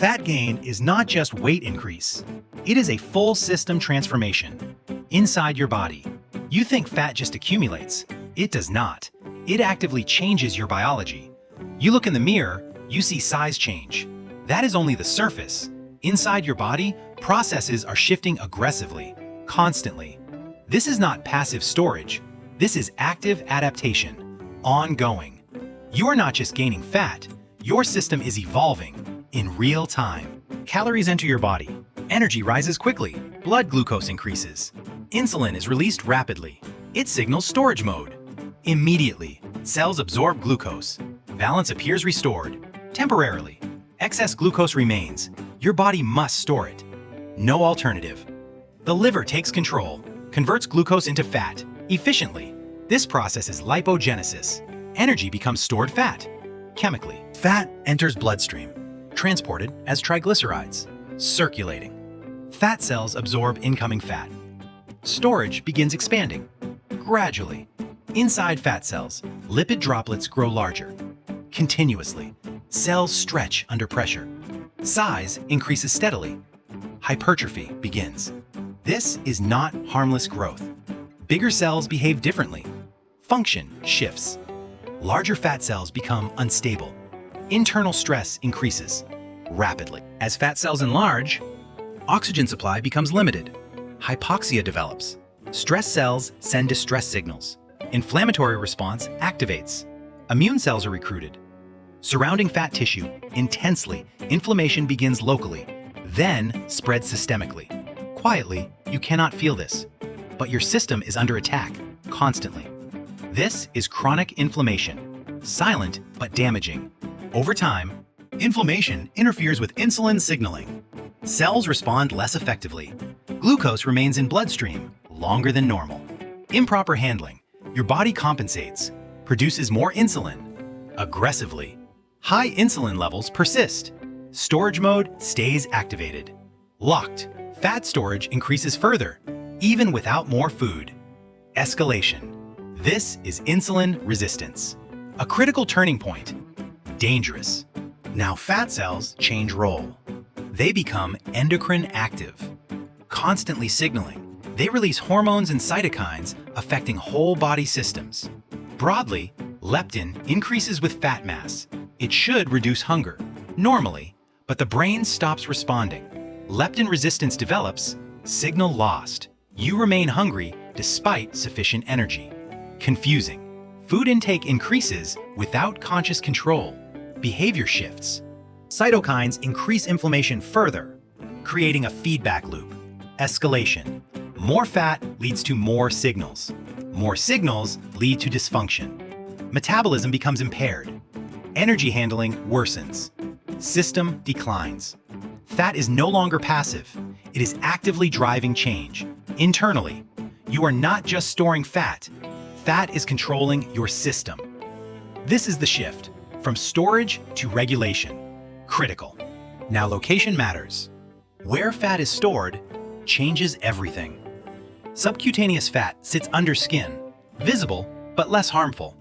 Fat gain is not just weight increase. It is a full system transformation. Inside your body, you think fat just accumulates. It does not. It actively changes your biology. You look in the mirror, you see size change. That is only the surface. Inside your body, processes are shifting aggressively, constantly. This is not passive storage. This is active adaptation, ongoing. You are not just gaining fat, your system is evolving in real time. Calories enter your body. Energy rises quickly. Blood glucose increases. Insulin is released rapidly. It signals storage mode. Immediately, cells absorb glucose. Balance appears restored. Temporarily, excess glucose remains. Your body must store it. No alternative. The liver takes control, converts glucose into fat efficiently. This process is lipogenesis. Energy becomes stored fat. Chemically, fat enters bloodstream, transported as triglycerides, circulating. Fat cells absorb incoming fat. Storage begins expanding. Gradually, inside fat cells, lipid droplets grow larger. Continuously, cells stretch under pressure. Size increases steadily. Hypertrophy begins. This is not harmless growth. Bigger cells behave differently. Function shifts. Larger fat cells become unstable. Internal stress increases rapidly. As fat cells enlarge, oxygen supply becomes limited. Hypoxia develops. Stress cells send distress signals. Inflammatory response activates. Immune cells are recruited. Surrounding fat tissue intensely, inflammation begins locally, then spreads systemically. Quietly, you cannot feel this, but your system is under attack constantly. This is chronic inflammation, silent but damaging. Over time, inflammation interferes with insulin signaling. Cells respond less effectively. Glucose remains in bloodstream longer than normal. Improper handling. Your body compensates, produces more insulin aggressively. High insulin levels persist. Storage mode stays activated. Locked. Fat storage increases further, even without more food. Escalation. This is insulin resistance. A critical turning point. Dangerous. Now fat cells change role. They become endocrine active, constantly signaling. They release hormones and cytokines affecting whole body systems. Broadly, leptin increases with fat mass. It should reduce hunger, normally, but the brain stops responding. Leptin resistance develops, signal lost. You remain hungry despite sufficient energy. Confusing. Food intake increases without conscious control. Behavior shifts. Cytokines increase inflammation further, creating a feedback loop. Escalation. More fat leads to more signals. More signals lead to dysfunction. Metabolism becomes impaired. Energy handling worsens. System declines. Fat is no longer passive. It is actively driving change. Internally, you are not just storing fat. Fat is controlling your system. This is the shift from storage to regulation. Critical. Now location matters. Where fat is stored changes everything. Subcutaneous fat sits under skin, visible but less harmful.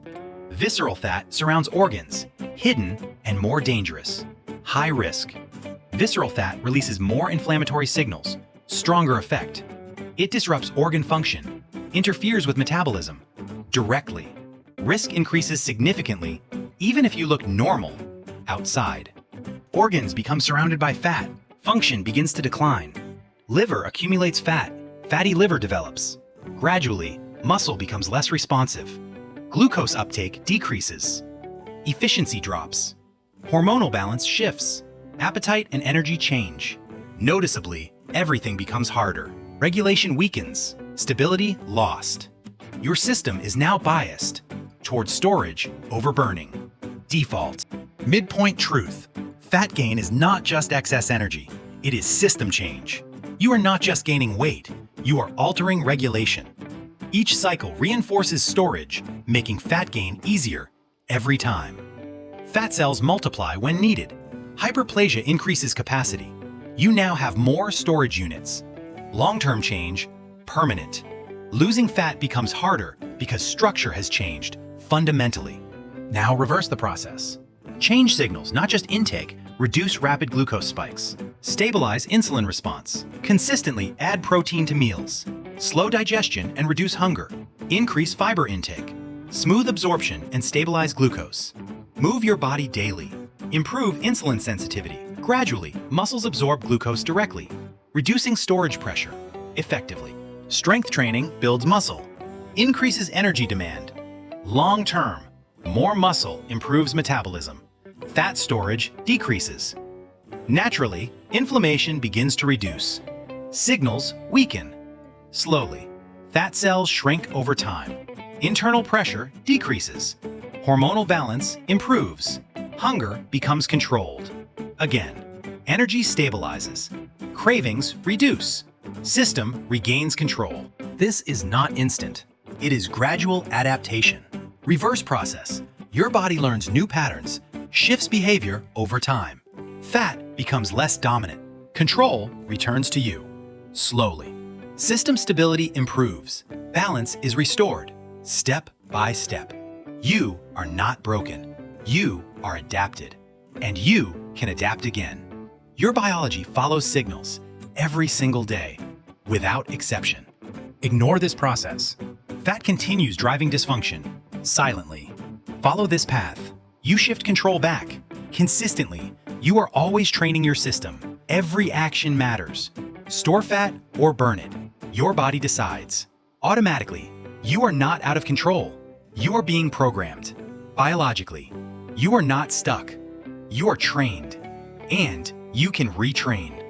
Visceral fat surrounds organs, hidden and more dangerous. High risk. Visceral fat releases more inflammatory signals, stronger effect. It disrupts organ function, interferes with metabolism directly. Risk increases significantly even if you look normal outside. Organs become surrounded by fat. Function begins to decline. Liver accumulates fat. Fatty liver develops. Gradually, muscle becomes less responsive. Glucose uptake decreases. Efficiency drops. Hormonal balance shifts. Appetite and energy change. Noticeably, everything becomes harder. Regulation weakens. Stability lost. Your system is now biased toward storage over burning. Default. Midpoint truth. Fat gain is not just excess energy. It is system change. You are not just gaining weight. You are altering regulation. Each cycle reinforces storage, making fat gain easier every time. Fat cells multiply when needed. Hyperplasia increases capacity. You now have more storage units. Long-term change, permanent. Losing fat becomes harder because structure has changed fundamentally. Now reverse the process. Change signals, not just intake, reduce rapid glucose spikes, stabilize insulin response, consistently add protein to meals, slow digestion and reduce hunger, increase fiber intake, smooth absorption and stabilize glucose. Move your body daily. Improve insulin sensitivity. Gradually, muscles absorb glucose directly, reducing storage pressure effectively. Strength training builds muscle, increases energy demand. Long term, more muscle improves metabolism. Fat storage decreases. Naturally, inflammation begins to reduce. Signals weaken. Slowly, fat cells shrink over time. Internal pressure decreases. Hormonal balance improves. Hunger becomes controlled. Again, energy stabilizes. Cravings reduce. System regains control. This is not instant. It is gradual adaptation. Reverse process. Your body learns new patterns, shifts behavior over time. Fat becomes less dominant. Control returns to you. Slowly. System stability improves. Balance is restored, step by step. You are not broken. You are adapted. And you can adapt again. Your biology follows signals every single day, without exception. Ignore this process. Fat continues driving dysfunction, silently. Follow this path. You shift control back. Consistently, you are always training your system. Every action matters. Store fat or burn it. Your body decides. Automatically, you are not out of control. You are being programmed. Biologically, you are not stuck. You are trained. And you can retrain.